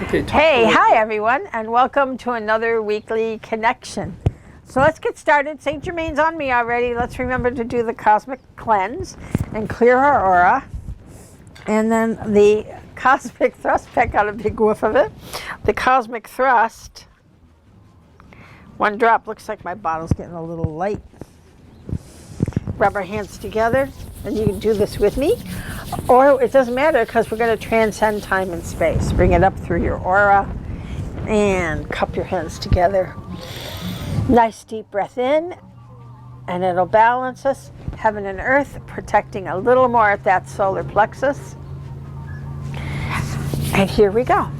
Okay, hi everyone, and welcome to another weekly connection. So let's get started. St. Germain's on me already. Let's remember to do the cosmic cleanse and clear our aura. And then the cosmic thrust, Peck got a big whiff of it. The cosmic thrust, one drop. Looks like my bottle's getting a little light. Rub our hands together, and you can do this with me. Or it doesn't matter because we're going to transcend time and space. Bring it up through your aura and cup your hands together. Nice deep breath in, and it'll balance us. Heaven and earth, protecting a little more at that solar plexus. And here we go.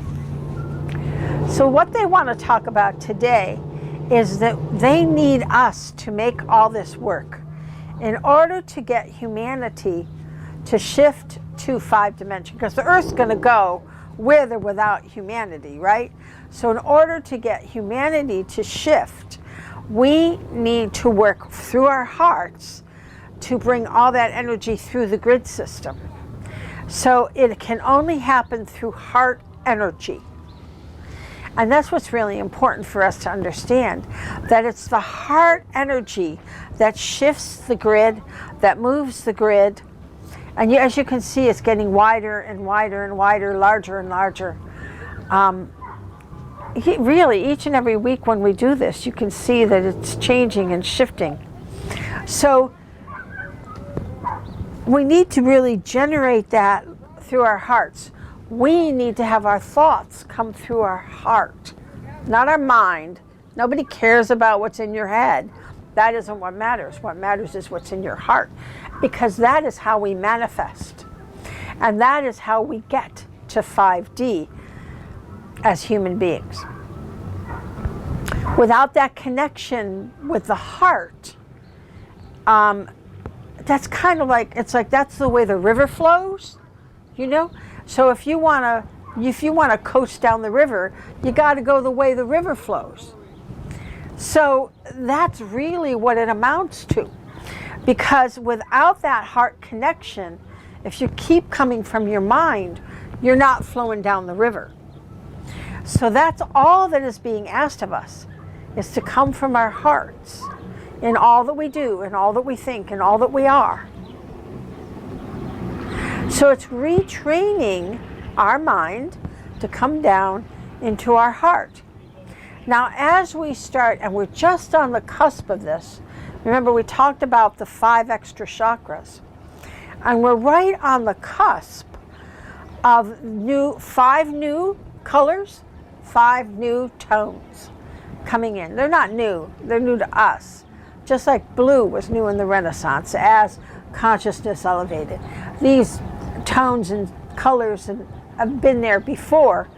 So what they want to talk about today is that they need us to make all this work in order to get humanity to shift to 5 dimension, because the Earth's going to go with or without humanity, right? So in order to get humanity to shift, we need to work through our hearts to bring all that energy through the grid system. So it can only happen through heart energy. And that's what's really important for us to understand, that it's the heart energy that shifts the grid, that moves the grid. And as you can see, it's getting wider and wider and wider, larger and larger. Really, each and every week when we do this, you can see that it's changing and shifting. So we need to really generate that through our hearts. We need to have our thoughts come through our heart, not our mind. Nobody cares about what's in your head. That isn't what matters. What matters is what's in your heart, because that is how we manifest. And that is how we get to 5D as human beings. Without that connection with the heart, that's kind of like, it's like that's the way the river flows, you know? So if you want to coast down the river, you got to go the way the river flows. So that's really what it amounts to. Because without that heart connection, if you keep coming from your mind, you're not flowing down the river. So that's all that is being asked of us, is to come from our hearts in all that we do, in all that we think, in all that we are. So it's retraining our mind to come down into our heart. Now, as we start, and we're just on the cusp of this, remember we talked about the 5 extra chakras, and we're right on the cusp of 5 new colors, 5 new tones coming in. They're not new, they're new to us. Just like blue was new in the Renaissance as consciousness elevated. These tones and colors have been there before,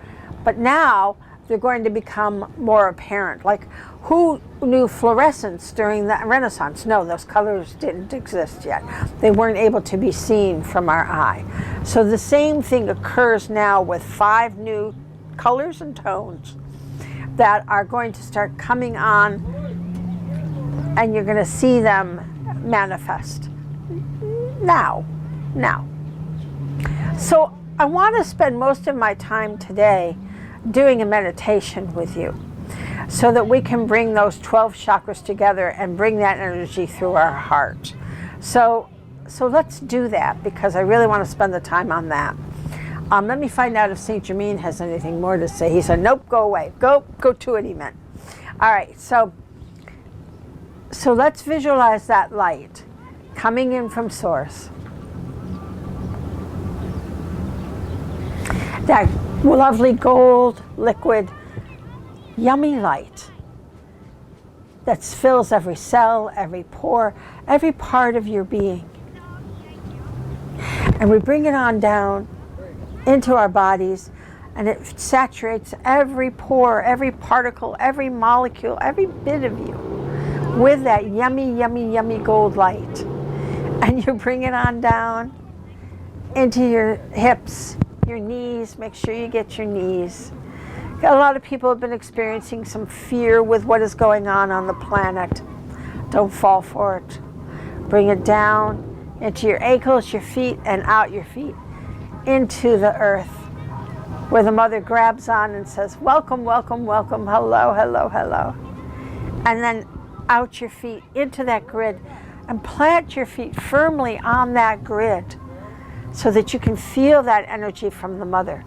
but now they're going to become more apparent. Like, who knew fluorescence during the Renaissance? No, those colors didn't exist yet. They weren't able to be seen from our eye. So the same thing occurs now with 5 new colors and tones that are going to start coming on, and you're going to see them manifest now. So I want to spend most of my time today doing a meditation with you so that we can bring those 12 chakras together and bring that energy through our heart. So let's do that, because I really want to spend the time on that. Let me find out if St. Germain has anything more to say. He said, nope, go away. Go to it, he meant. All right, so let's visualize that light coming in from source. That lovely gold, liquid, yummy light that fills every cell, every pore, every part of your being. And we bring it on down into our bodies, and it saturates every pore, every particle, every molecule, every bit of you with that yummy, yummy, yummy gold light. And you bring it on down into your hips, your knees. Make sure you get your knees. A lot of people have been experiencing some fear with what is going on the planet. Don't fall for it. Bring it down into your ankles, your feet, and out your feet into the earth. where the mother grabs on and says, welcome, welcome, welcome, hello, hello, hello. And then out your feet into that grid and plant your feet firmly on that grid so that you can feel that energy from the mother,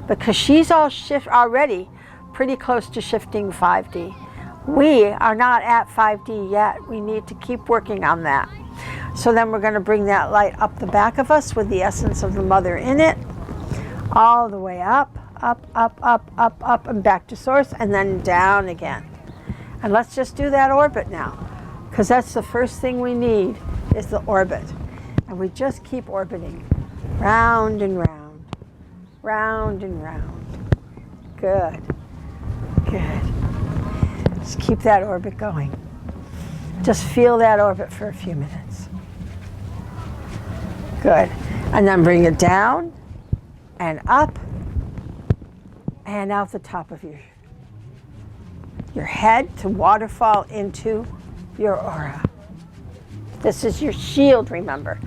because she's already pretty close to shifting 5D. We are not at 5D yet. We need to keep working on that. So then we're going to bring that light up the back of us with the essence of the mother in it, all the way up, up, up, up, up, up, and back to source, and then down again. And let's just do that orbit now, because that's the first thing we need, is the orbit. And we just keep orbiting, round and round, round and round. Good, good. Just keep that orbit going. Just feel that orbit for a few minutes. Good. And then bring it down and up and out the top of your head to waterfall into your aura. This is your shield, remember.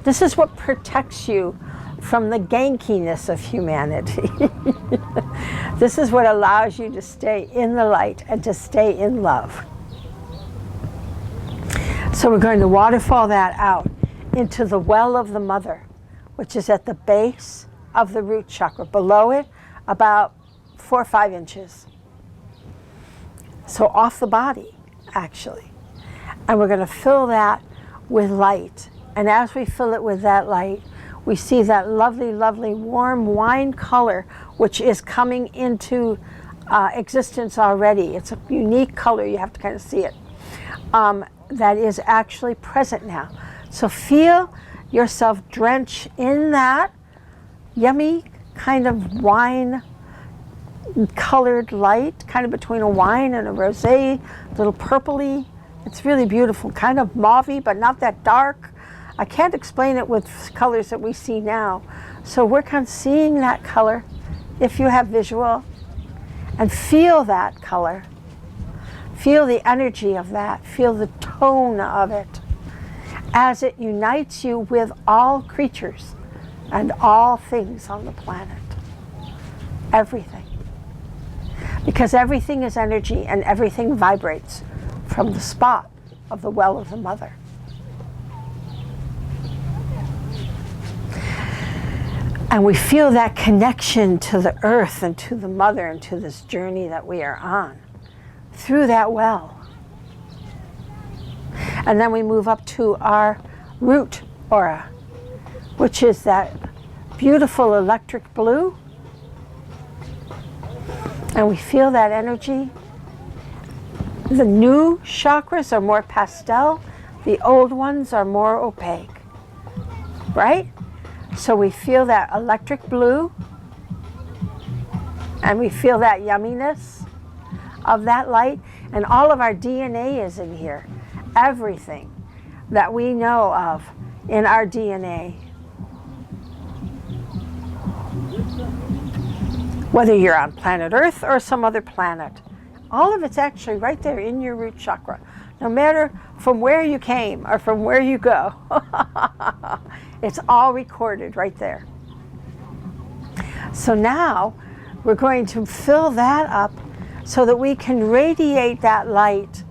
This is what protects you from the gankiness of humanity. This is what allows you to stay in the light and to stay in love. So we're going to waterfall that out into the well of the mother, which is at the base of the root chakra, below it about 4 or 5 inches. So off the body, actually. And we're going to fill that with light. And as we fill it with that light, we see that lovely, lovely warm wine color, which is coming into existence already. It's a unique color. You have to kind of see it. That is actually present now. So feel yourself drench in that yummy kind of wine colored light, kind of between a wine and a rosé, a little purpley. It's really beautiful, kind of mauvey, but not that dark. I can't explain it with colors that we see now. So work on seeing that color if you have visual, and feel that color. Feel the energy of that. Feel the tone of it as it unites you with all creatures and all things on the planet. Everything. Because everything is energy and everything vibrates from the spot of the well of the mother. And we feel that connection to the earth and to the mother and to this journey that we are on through that well. And then we move up to our root aura, which is that beautiful electric blue. And we feel that energy. The new chakras are more pastel. The old ones are more opaque. Right? So we feel that electric blue. And we feel that yumminess of that light. And all of our DNA is in here. Everything that we know of in our DNA. Whether you're on planet Earth or some other planet. All of it's actually right there in your root chakra. No matter from where you came or from where you go. It's all recorded right there. So now we're going to fill that up so that we can radiate that light,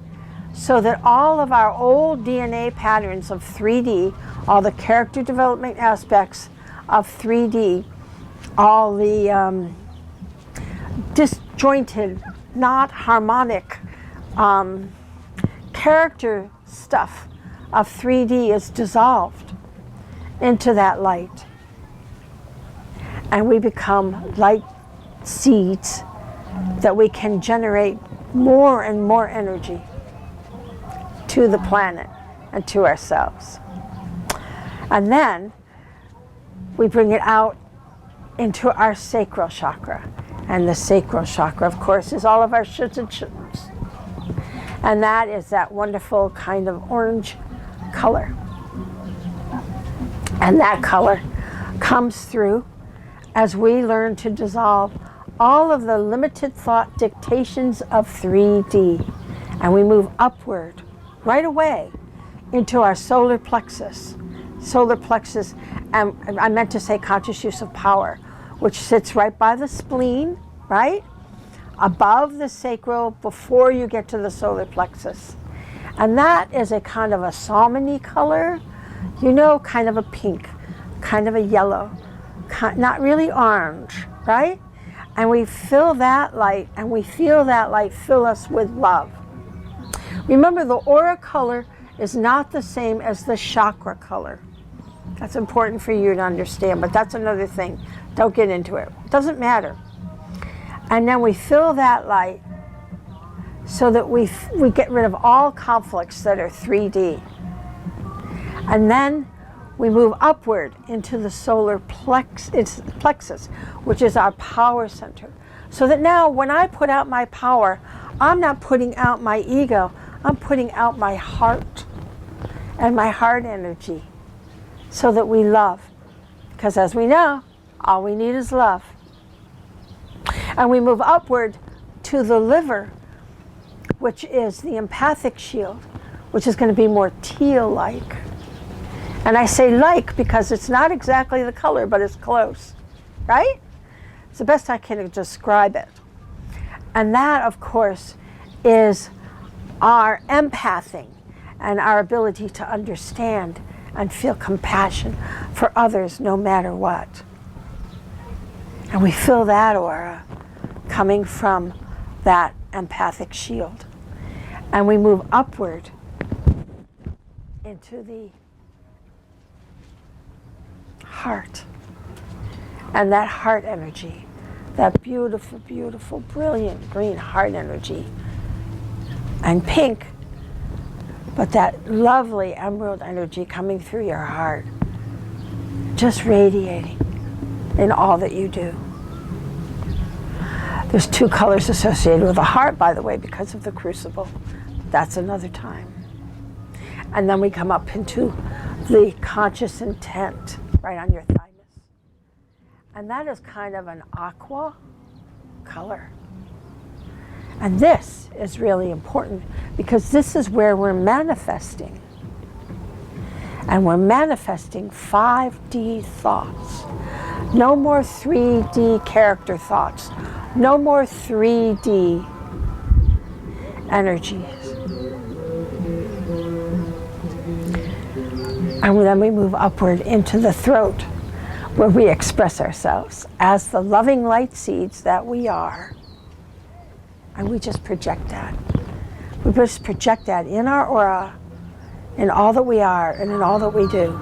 so that all of our old DNA patterns of 3D, all the character development aspects of 3D, all the disjointed, not harmonic character stuff of 3D is dissolved into that light. And we become light seeds that we can generate more and more energy to the planet and to ourselves. And then we bring it out into our sacral chakra. And the sacral chakra, of course, is all of our shoulds and shoulds. And that is that wonderful kind of orange color. And that color comes through as we learn to dissolve all of the limited thought dictations of 3D. And we move upward right away into our solar plexus. Solar plexus, and I meant to say conscious use of power, which sits right by the spleen, right? Above the sacral before you get to the solar plexus. And that is a kind of a salmon-y color, you know, kind of a pink, kind of a yellow, not really orange, right? And we feel that light, and we feel that light fill us with love. Remember, the aura color is not the same as the chakra color. That's important for you to understand, but that's another thing. Don't get into it. It doesn't matter. And then we fill that light so that we get rid of all conflicts that are 3D. And then we move upward into the solar plexus, which is our power center. So that now when I put out my power, I'm not putting out my ego, I'm putting out my heart and my heart energy so that we love. Because as we know, all we need is love. And we move upward to the liver, which is the empathic shield, which is going to be more teal-like. And I say like because it's not exactly the color, but it's close, right? It's the best I can describe it. And that, of course, is our empathing and our ability to understand and feel compassion for others no matter what. And we feel that aura coming from that empathic shield. And we move upward into the heart. And that heart energy, that beautiful, beautiful, brilliant green heart energy, and pink, but that lovely emerald energy coming through your heart, just radiating in all that you do. There's 2 colors associated with the heart, by the way, because of the crucible. That's another time. And then we come up into the conscious intent right on your thymus. And that is kind of an aqua color. And this is really important because this is where we're manifesting. And we're manifesting 5D thoughts. No more 3D character thoughts. No more 3D energies. And then we move upward into the throat, where we express ourselves as the loving light seeds that we are. And we just project that. We just project that in our aura, in all that we are, and in all that we do.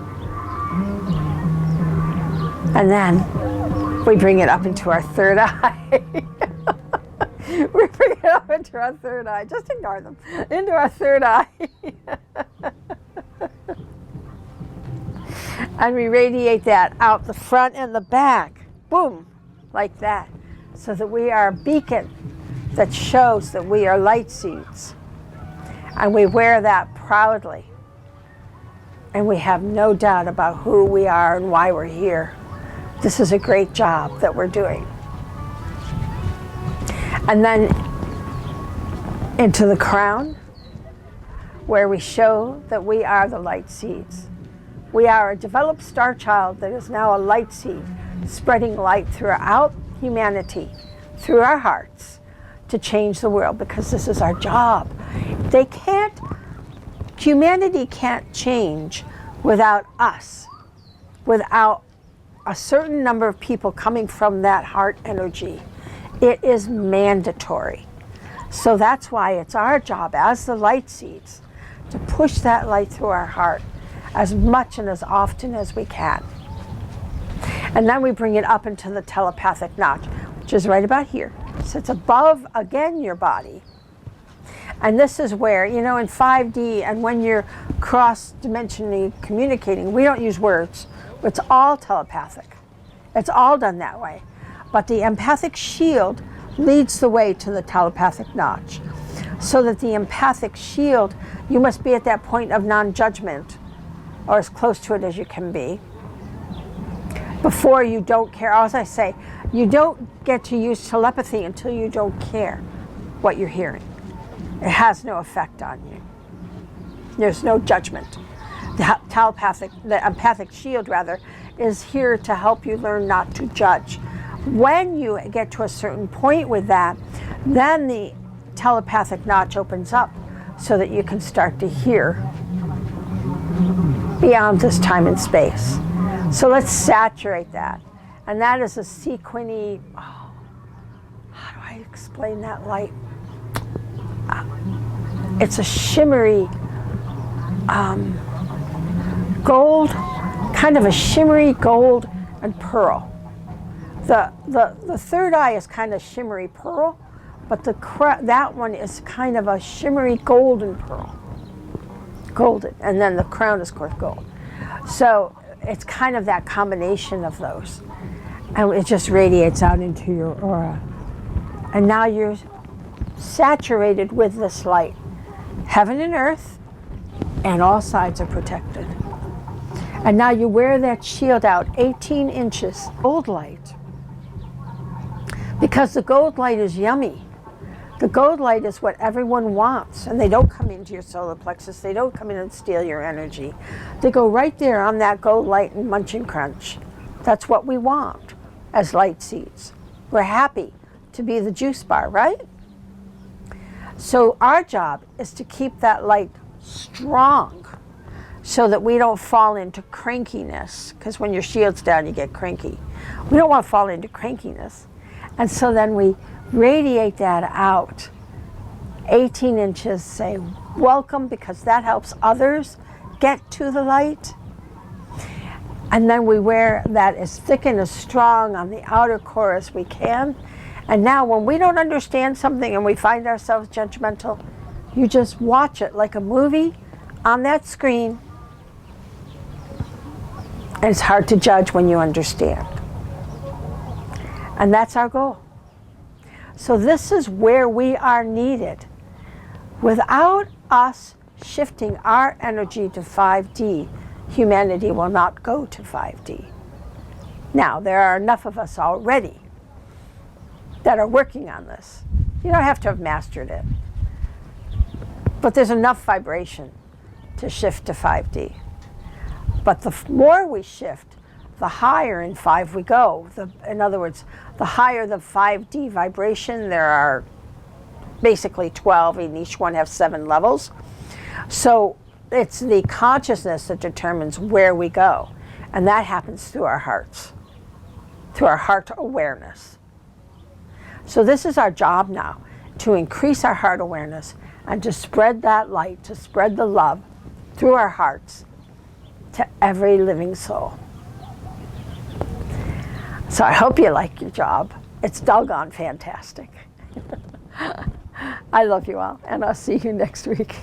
And then we bring it up into our third eye. We bring it up into our third eye. Just ignore them. Into our third eye. And we radiate that out the front and the back. Boom. Like that. So that we are a beacon that shows that we are light seeds. And we wear that proudly. And we have no doubt about who we are and why we're here. This is a great job that we're doing. And then into the crown, where we show that we are the light seeds. We are a developed star child that is now a light seed, spreading light throughout humanity, through our hearts, to change the world, because this is our job. Humanity can't change without us, without a certain number of people coming from that heart energy. It is mandatory. So that's why it's our job as the light seeds to push that light through our heart as much and as often as we can. And then we bring it up into the telepathic notch, which is right about here. So it's above, again, your body. And this is where, you know, in 5D and when you're cross-dimensionally communicating, we don't use words. It's all telepathic. It's all done that way. But the empathic shield leads the way to the telepathic notch. So that the empathic shield, you must be at that point of non-judgment, or as close to it as you can be, before you don't care. As I say, you don't get to use telepathy until you don't care what you're hearing. It has no effect on you. There's no judgment. The empathic shield, rather, is here to help you learn not to judge When you get to a certain point with that, then the telepathic notch opens up so that you can start to hear beyond this time and space. So let's saturate that. And that is a sequiny, how do I explain that light? It's a shimmery gold, kind of a shimmery gold and pearl. The third eye is kind of shimmery pearl, but that one is kind of a shimmery golden pearl. Golden, and then the crown is, of course, gold. So it's kind of that combination of those. And it just radiates out into your aura. And now you're saturated with this light. Heaven and earth, and all sides are protected. And now you wear that shield out 18 inches, gold light. Because the gold light is yummy. The gold light is what everyone wants, and they don't come into your solar plexus. They don't come in and steal your energy. They go right there on that gold light and munch and crunch. That's what we want as light seeds. We're happy to be the juice bar, right? So our job is to keep that light strong so that we don't fall into crankiness, because when your shield's down, you get cranky. We don't want to fall into crankiness. And so then we radiate that out 18 inches, say welcome, because that helps others get to the light. And then we wear that as thick and as strong on the outer core as we can. And now when we don't understand something and we find ourselves judgmental, you just watch it like a movie on that screen. And it's hard to judge when you understand. And that's our goal. So this is where we are needed. Without us shifting our energy to 5D, humanity will not go to 5D. Now, there are enough of us already that are working on this. You don't have to have mastered it. But there's enough vibration to shift to 5D. But the more we shift, the higher in 5 we go. In other words, the higher the 5D vibration, there are basically 12, and each one has 7 levels. So it's the consciousness that determines where we go. And that happens through our hearts, through our heart awareness. So this is our job now, to increase our heart awareness and to spread that light, to spread the love through our hearts to every living soul. So I hope you like your job. It's doggone fantastic. I love you all, and I'll see you next week.